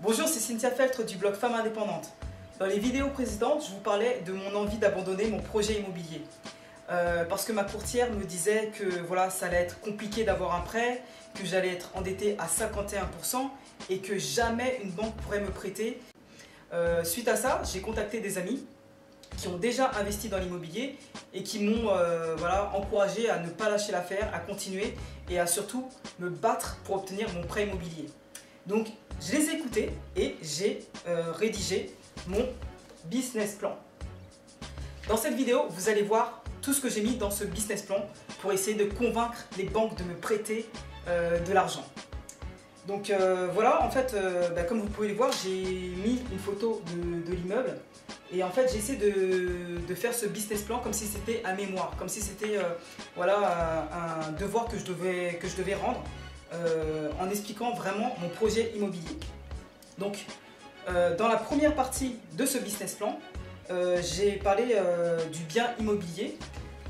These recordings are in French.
Bonjour, c'est Cynthia Feltre du blog Femmes Indépendantes. Dans les vidéos précédentes, je vous parlais de mon envie d'abandonner mon projet immobilier. Parce que ma courtière me disait que voilà, ça allait être compliqué d'avoir un prêt, que j'allais être endettée à 51% et que jamais une banque pourrait me prêter. Suite à ça, j'ai contacté des amis qui ont déjà investi dans l'immobilier et qui m'ont encouragé à ne pas lâcher l'affaire, à continuer et à surtout me battre pour obtenir mon prêt immobilier. Donc je les ai écoutés et j'ai rédigé mon business plan. Dans cette vidéo, vous allez voir tout ce que j'ai mis dans ce business plan pour essayer de convaincre les banques de me prêter de l'argent. Donc voilà, en fait, comme vous pouvez le voir, j'ai mis une photo de l'immeuble et en fait j'ai essayé de faire ce business plan comme si c'était un mémoire, comme si c'était un devoir que je devais rendre en expliquant vraiment mon projet immobilier. Donc dans la première partie de ce business plan, j'ai parlé du bien immobilier.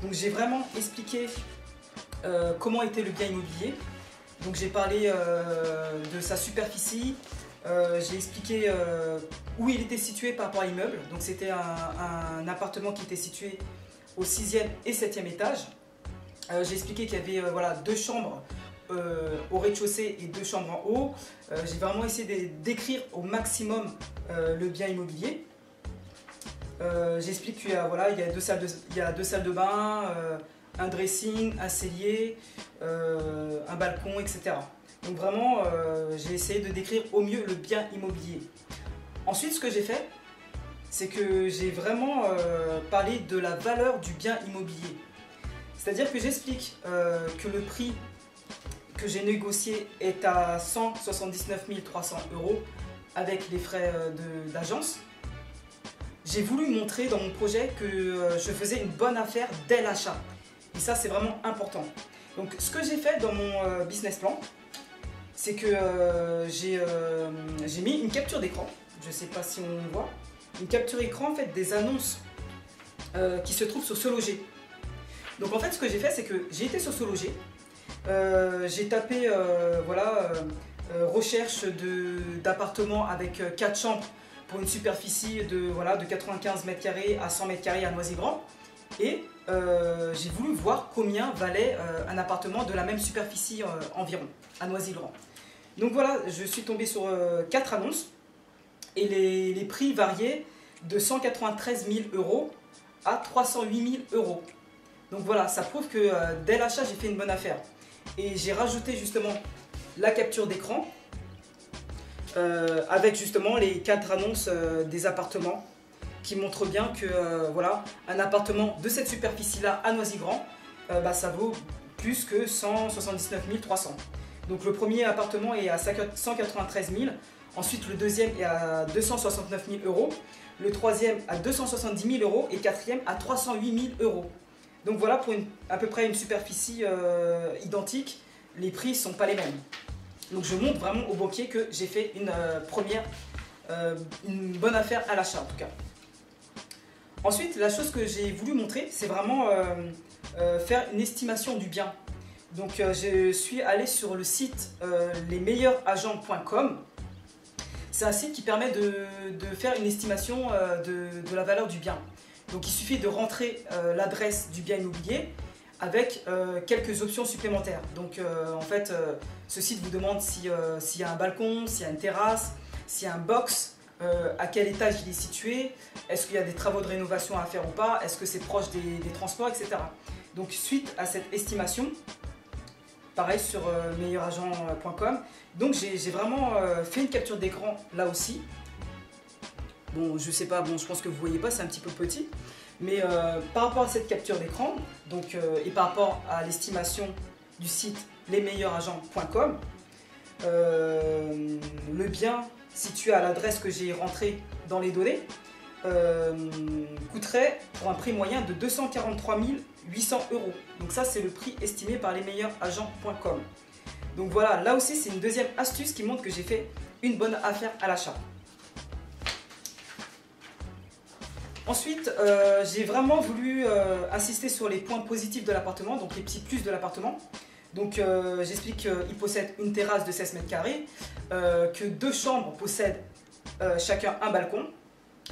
Donc j'ai vraiment expliqué comment était le bien immobilier. Donc j'ai parlé de sa superficie, j'ai expliqué où il était situé par rapport à l'immeuble. Donc c'était un appartement qui était situé au 6e et 7e étage. J'ai expliqué qu'il y avait deux chambres au rez-de-chaussée et 2 chambres en haut. J'ai vraiment essayé de décrire au maximum le bien immobilier. J'explique qu'il y a deux salles de bain, un dressing, un cellier, un balcon, etc. Donc vraiment, j'ai essayé de décrire au mieux le bien immobilier. Ensuite, ce que j'ai fait, c'est que j'ai vraiment parlé de la valeur du bien immobilier. C'est-à-dire que j'explique que le prix que j'ai négocié est à 179 300 € avec les frais d'agence. J'ai voulu montrer dans mon projet que je faisais une bonne affaire dès l'achat. Et ça, c'est vraiment important. Donc, ce que j'ai fait dans mon business plan, c'est que j'ai mis une capture d'écran. Je ne sais pas si on voit. Une capture écran en fait, des annonces qui se trouvent sur Se Loger. Donc, en fait, ce que j'ai fait, c'est que j'ai été sur Se Loger. J'ai tapé recherche d'appartements avec 4 chambres pour une superficie de 95 m² à 100 m² à Noisy-le-Grand. Et j'ai voulu voir combien valait un appartement de la même superficie environ à Noisy-le-Grand. Donc voilà, je suis tombé sur 4 annonces et les prix variaient de 193 000 € à 308 000 €. Donc voilà, ça prouve que dès l'achat, j'ai fait une bonne affaire. Et j'ai rajouté justement la capture d'écran avec justement les 4 annonces des appartements qui montrent bien que un appartement de cette superficie-là à Noisy-le-Grand, ça vaut plus que 179 300. Donc le premier appartement est à 193 000, ensuite le deuxième est à 269 000 €, le troisième à 270 000 € et le quatrième à 308 000 €. Donc voilà, pour à peu près une superficie identique, les prix ne sont pas les mêmes. Donc je montre vraiment au banquier que j'ai fait une bonne affaire à l'achat en tout cas. Ensuite, la chose que j'ai voulu montrer, c'est vraiment faire une estimation du bien. Donc je suis allé sur le site lesmeilleuragents.com. C'est un site qui permet de faire une estimation de la valeur du bien. Donc il suffit de rentrer l'adresse du bien immobilier avec quelques options supplémentaires. Donc en fait, ce site vous demande s'il y a un balcon, s'il y a une terrasse, s'il y a un box, à quel étage il est situé, est-ce qu'il y a des travaux de rénovation à faire ou pas, est-ce que c'est proche des transports, etc. Donc suite à cette estimation, pareil sur meilleuragent.com, donc j'ai vraiment fait une capture d'écran là aussi. Bon, je sais pas, je pense que vous voyez pas, c'est un petit peu petit. Mais par rapport à cette capture d'écran, et par rapport à l'estimation du site lesmeilleuragents.com, le bien situé à l'adresse que j'ai rentrée dans les données coûterait pour un prix moyen de 243 800 €. Donc ça, c'est le prix estimé par lesmeilleuragents.com. Donc voilà, là aussi, c'est une deuxième astuce qui montre que j'ai fait une bonne affaire à l'achat. Ensuite, j'ai vraiment voulu insister sur les points positifs de l'appartement, donc les petits plus de l'appartement. Donc j'explique qu'il possède une terrasse de 16 mètres carrés, que 2 chambres possèdent chacun un balcon,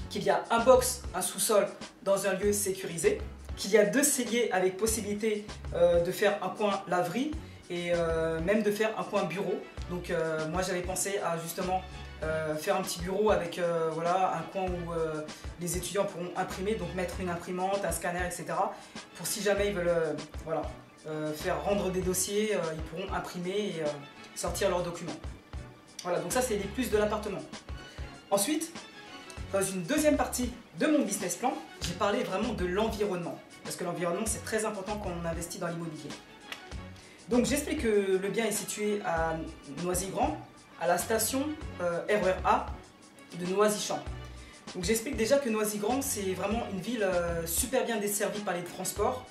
qu'il y a un box, un sous-sol dans un lieu sécurisé, qu'il y a 2 celliers avec possibilité de faire un coin laverie et même de faire un coin bureau. Donc moi j'avais pensé à justement faire un petit bureau avec voilà, un coin où les étudiants pourront imprimer, donc mettre une imprimante, un scanner, etc. Pour si jamais ils veulent voilà, faire rendre des dossiers, ils pourront imprimer et sortir leurs documents. Voilà, donc ça c'est les plus de l'appartement. Ensuite, dans une deuxième partie de mon business plan, j'ai parlé vraiment de l'environnement. Parce que l'environnement c'est très important quand on investit dans l'immobilier. Donc j'explique que le bien est situé à Noisy-Grand, à la station RER A de Noisy-Champs. Donc j'explique déjà que Noisy-Grand c'est vraiment une ville super bien desservie par les transports,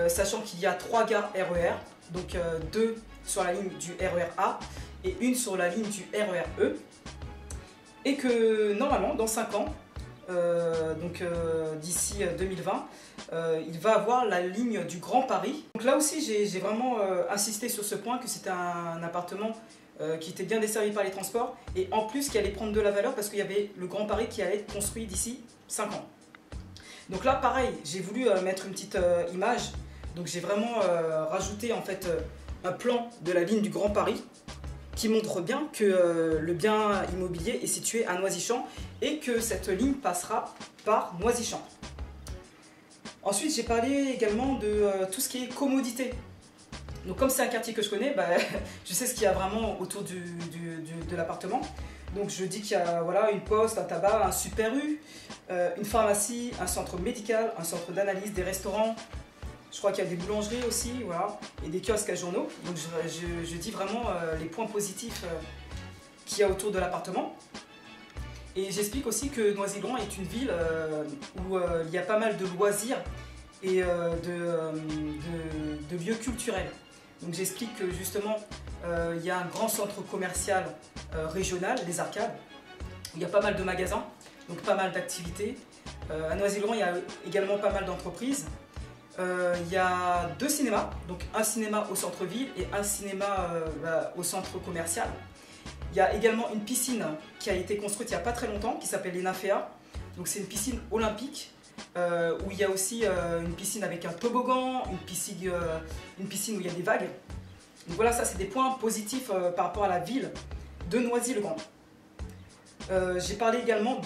sachant qu'il y a 3 gares RER, donc 2 sur la ligne du RER A et 1 sur la ligne du RER E. Et que normalement dans 5 ans, donc d'ici 2020, il va avoir la ligne du Grand Paris. Donc là aussi j'ai vraiment insisté sur ce point, que c'était un appartement qui était bien desservi par les transports et en plus qui allait prendre de la valeur parce qu'il y avait le Grand Paris qui allait être construit d'ici 5 ans. Donc là pareil, j'ai voulu mettre une petite image, donc j'ai vraiment rajouté en fait un plan de la ligne du Grand Paris qui montre bien que le bien immobilier est situé à Noisy-Champs et que cette ligne passera par Noisy-Champs. Ensuite, j'ai parlé également de tout ce qui est commodité. Donc comme c'est un quartier que je connais, bah, je sais ce qu'il y a vraiment autour de l'appartement. Donc je dis qu'il y a voilà, une poste, un tabac, un super U, une pharmacie, un centre médical, un centre d'analyse, des restaurants. Je crois qu'il y a des boulangeries aussi, voilà, et des kiosques à journaux. Donc je dis vraiment les points positifs qu'il y a autour de l'appartement. Et j'explique aussi que Noisy-Grand est une ville où il y a pas mal de loisirs et de lieux culturels. Donc j'explique que justement il y a un grand centre commercial régional, les Arcades, où il y a pas mal de magasins, donc pas mal d'activités. À Noisy-Grand, il y a également pas mal d'entreprises. Il y a 2 cinémas, donc un cinéma au centre-ville et un cinéma au centre commercial. Il y a également une piscine qui a été construite il n'y a pas très longtemps, qui s'appelle l'Enafea. Donc c'est une piscine olympique, où il y a aussi une piscine avec un toboggan, une piscine où il y a des vagues. Donc voilà, ça c'est des points positifs par rapport à la ville de Noisy-le-Grand. J'ai parlé également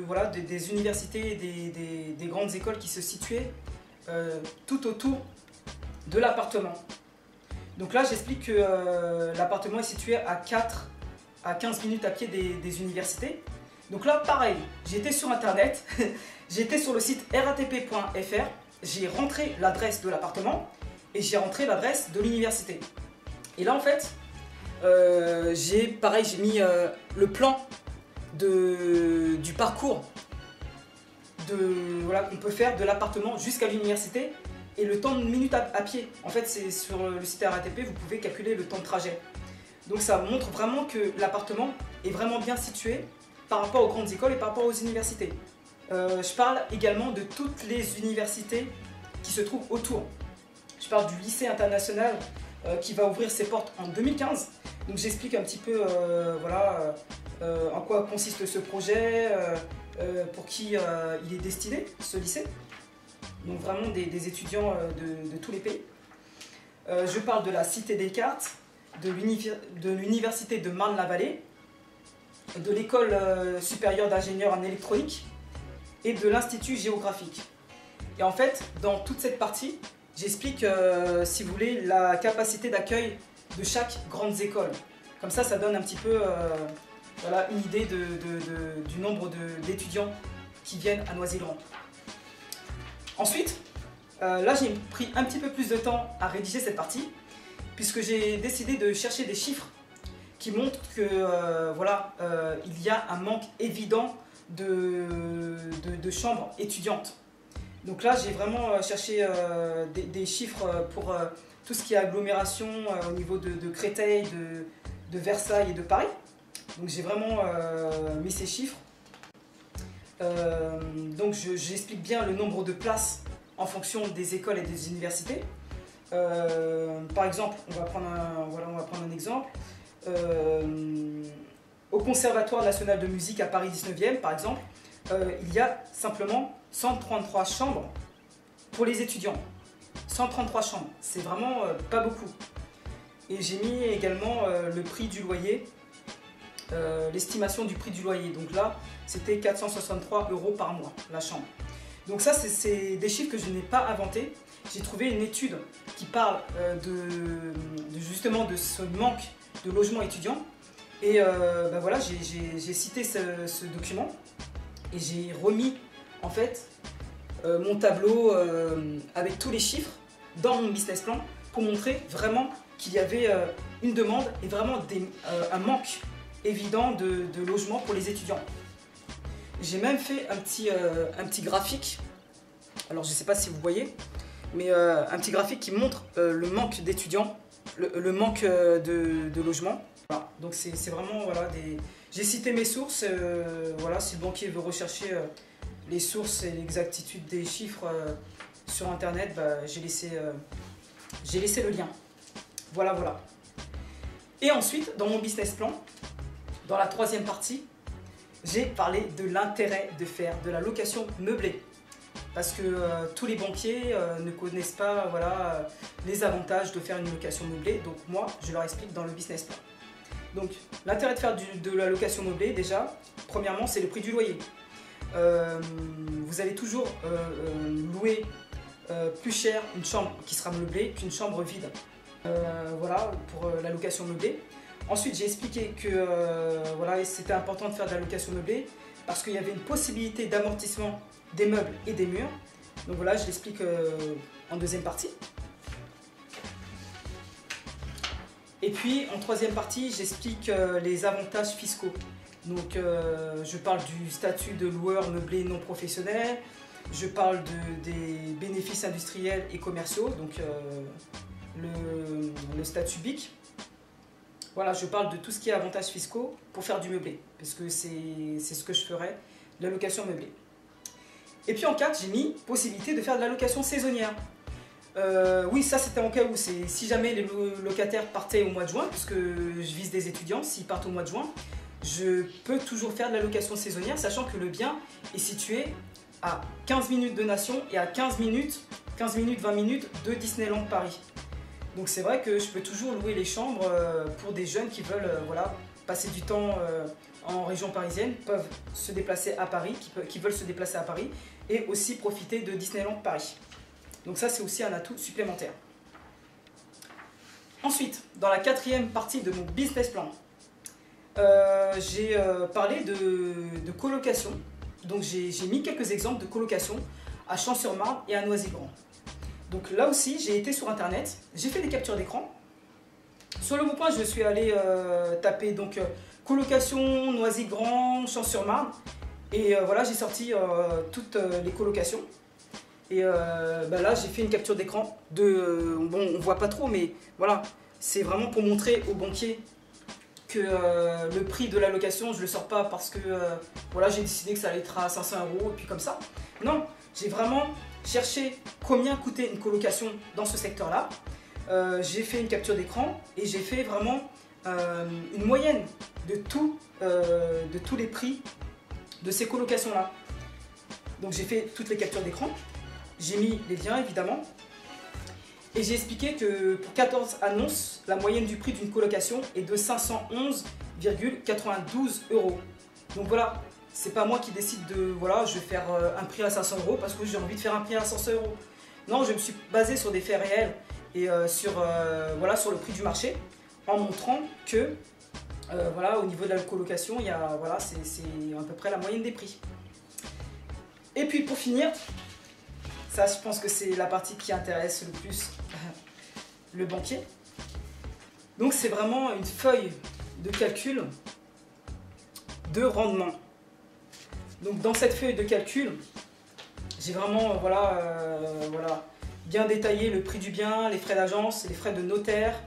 voilà, des universités et des grandes écoles qui se situaient tout autour de l'appartement. Donc là j'explique que l'appartement est situé à 15 minutes à pied des universités. Donc là pareil, j'étais sur internet, j'étais sur le site ratp.fr, j'ai rentré l'adresse de l'appartement et j'ai rentré l'adresse de l'université. Et là en fait, j'ai mis le plan du parcours voilà, qu'on peut faire de l'appartement jusqu'à l'université et le temps de minutes à pied. En fait, c'est sur le site RATP, vous pouvez calculer le temps de trajet. Donc ça montre vraiment que l'appartement est vraiment bien situé par rapport aux grandes écoles et par rapport aux universités. Je parle également de toutes les universités qui se trouvent autour. Je parle du lycée international qui va ouvrir ses portes en 2015. Donc j'explique un petit peu voilà, en quoi consiste ce projet, pour qui il est destiné, ce lycée. Donc vraiment des étudiants de tous les pays. Je parle de la Cité Descartes, de l'Université de Marne-la-Vallée, de l'École supérieure d'ingénieurs en électronique et de l'Institut géographique. Et en fait, dans toute cette partie, j'explique, si vous voulez, la capacité d'accueil de chaque grande école. Comme ça donne un petit peu voilà, une idée du nombre d'étudiants qui viennent à Noisy-le-Grand. Ensuite, là j'ai pris un petit peu plus de temps à rédiger cette partie, puisque j'ai décidé de chercher des chiffres qui montrent que voilà, il y a un manque évident de chambres étudiantes. Donc là j'ai vraiment cherché des chiffres pour tout ce qui est agglomération au niveau de Créteil, de Versailles et de Paris. Donc j'ai vraiment mis ces chiffres. Donc j'explique bien le nombre de places en fonction des écoles et des universités. Par exemple, on va prendre un exemple. Au Conservatoire national de musique à Paris 19e, par exemple, il y a simplement 133 chambres pour les étudiants. 133 chambres, c'est vraiment pas beaucoup. Et j'ai mis également le prix du loyer, l'estimation du prix du loyer. Donc là, c'était 463 € par mois, la chambre. Donc ça, c'est des chiffres que je n'ai pas inventés. J'ai trouvé une étude qui parle justement de ce manque de logements étudiants. Et ben voilà, j'ai cité ce document et j'ai remis en fait mon tableau avec tous les chiffres dans mon business plan pour montrer vraiment qu'il y avait une demande et vraiment un manque évident de logements pour les étudiants. J'ai même fait un petit graphique, alors je ne sais pas si vous voyez, mais un petit graphique qui montre le manque d'étudiants, le manque de logements. Voilà. Donc c'est vraiment, voilà, j'ai cité mes sources, voilà, si le banquier veut rechercher les sources et l'exactitude des chiffres sur internet, bah, j'ai laissé le lien. Voilà, voilà. Et ensuite, dans mon business plan, dans la troisième partie, j'ai parlé de l'intérêt de faire de la location meublée. Parce que tous les banquiers ne connaissent pas, voilà, les avantages de faire une location meublée. Donc moi, je leur explique dans le business plan. Donc l'intérêt de faire de la location meublée, déjà, premièrement, c'est le prix du loyer. Vous allez toujours louer plus cher une chambre qui sera meublée qu'une chambre vide. Voilà, pour la location meublée. Ensuite, j'ai expliqué que voilà, c'était important de faire de la location meublée parce qu'il y avait une possibilité d'amortissement des meubles et des murs. Donc voilà, je l'explique en deuxième partie. Et puis, en troisième partie, j'explique les avantages fiscaux. Donc, je parle du statut de loueur meublé non professionnel, je parle des bénéfices industriels et commerciaux, donc le statut BIC. Voilà, je parle de tout ce qui est avantages fiscaux pour faire du meublé, parce que c'est ce que je ferais, de la location meublée. Et puis en 4, j'ai mis possibilité de faire de la location saisonnière. Oui, ça c'était en cas où, si jamais les locataires partaient au mois de juin, puisque je vise des étudiants, s'ils partent au mois de juin, je peux toujours faire de la location saisonnière, sachant que le bien est situé à 15 minutes de Nation et à 15 minutes, 20 minutes de Disneyland Paris. Donc c'est vrai que je peux toujours louer les chambres pour des jeunes qui veulent voilà, passer du temps en région parisienne, peuvent se déplacer à Paris, qui veulent se déplacer à Paris et aussi profiter de Disneyland Paris. Donc ça, c'est aussi un atout supplémentaire. Ensuite, dans la quatrième partie de mon business plan, j'ai parlé de colocation. Donc j'ai mis quelques exemples de colocation à Champs-sur-Marne et à Noisy-le-Grand. Donc là aussi, j'ai été sur internet, j'ai fait des captures d'écran. Sur le bon point, je suis allé taper donc colocation Noisy-le-Grand, Champs-sur-Marne. Et voilà, j'ai sorti toutes les colocations. Et bah là, j'ai fait une capture d'écran de... bon, on voit pas trop, mais voilà, c'est vraiment pour montrer aux banquiers que le prix de la location, je le sors pas parce que voilà, j'ai décidé que ça allait être à 500 € et puis comme ça. Non, j'ai vraiment cherché combien coûtait une colocation dans ce secteur-là. J'ai fait une capture d'écran et j'ai fait vraiment une moyenne de tous les prix de ces colocations-là. Donc j'ai fait toutes les captures d'écran. J'ai mis les liens évidemment et j'ai expliqué que pour 14 annonces, la moyenne du prix d'une colocation est de 511,92 €. Donc voilà, c'est pas moi qui décide de voilà, je vais faire un prix à 500 € parce que j'ai envie de faire un prix à 500 €. Non, je me suis basé sur des faits réels et voilà, sur le prix du marché en montrant que voilà, au niveau de la colocation, il y a, voilà, c'est à peu près la moyenne des prix. Et puis pour finir, ça, je pense que c'est la partie qui intéresse le plus le banquier. Donc, c'est vraiment une feuille de calcul de rendement. Donc, dans cette feuille de calcul, j'ai vraiment voilà, bien détaillé le prix du bien, les frais d'agence, les frais de notaire,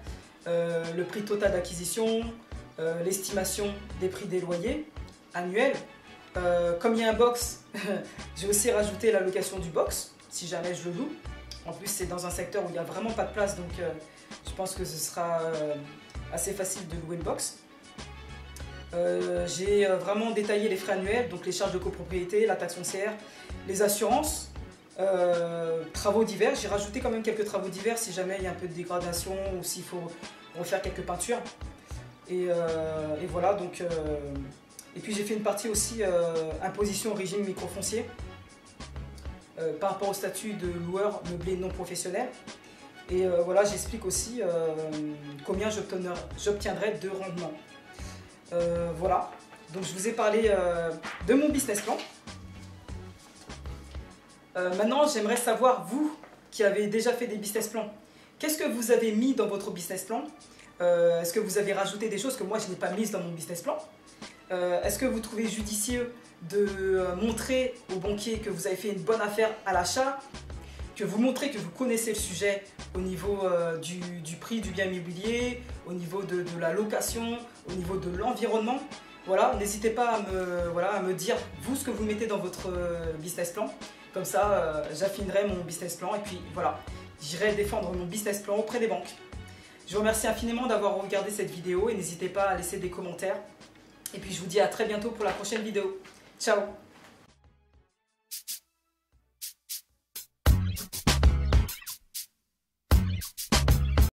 le prix total d'acquisition, l'estimation des prix des loyers annuels. Comme il y a un box, j'ai aussi rajouté la location du box, si jamais je le loue. En plus, c'est dans un secteur où il n'y a vraiment pas de place, donc je pense que ce sera assez facile de louer une box. J'ai vraiment détaillé les frais annuels, donc les charges de copropriété, la taxe foncière, les assurances, travaux divers. J'ai rajouté quand même quelques travaux divers si jamais il y a un peu de dégradation ou s'il faut refaire quelques peintures. Et voilà, donc... et puis j'ai fait une partie aussi imposition au régime microfoncier par rapport au statut de loueur meublé non professionnel. Et voilà, j'explique aussi combien j'obtiendrai de rendement. Voilà, donc je vous ai parlé de mon business plan. Maintenant, j'aimerais savoir, vous qui avez déjà fait des business plans, qu'est-ce que vous avez mis dans votre business plan? Est-ce que vous avez rajouté des choses que moi je n'ai pas mises dans mon business plan? Est-ce que vous trouvez judicieux de montrer aux banquiers que vous avez fait une bonne affaire à l'achat, que vous montrez que vous connaissez le sujet au niveau du prix du bien immobilier, au niveau de la location, au niveau de l'environnement? Voilà, n'hésitez pas à me dire, vous, ce que vous mettez dans votre business plan. Comme ça, j'affinerai mon business plan et puis voilà, j'irai défendre mon business plan auprès des banques. Je vous remercie infiniment d'avoir regardé cette vidéo et n'hésitez pas à laisser des commentaires. Et puis je vous dis à très bientôt pour la prochaine vidéo. Ciao!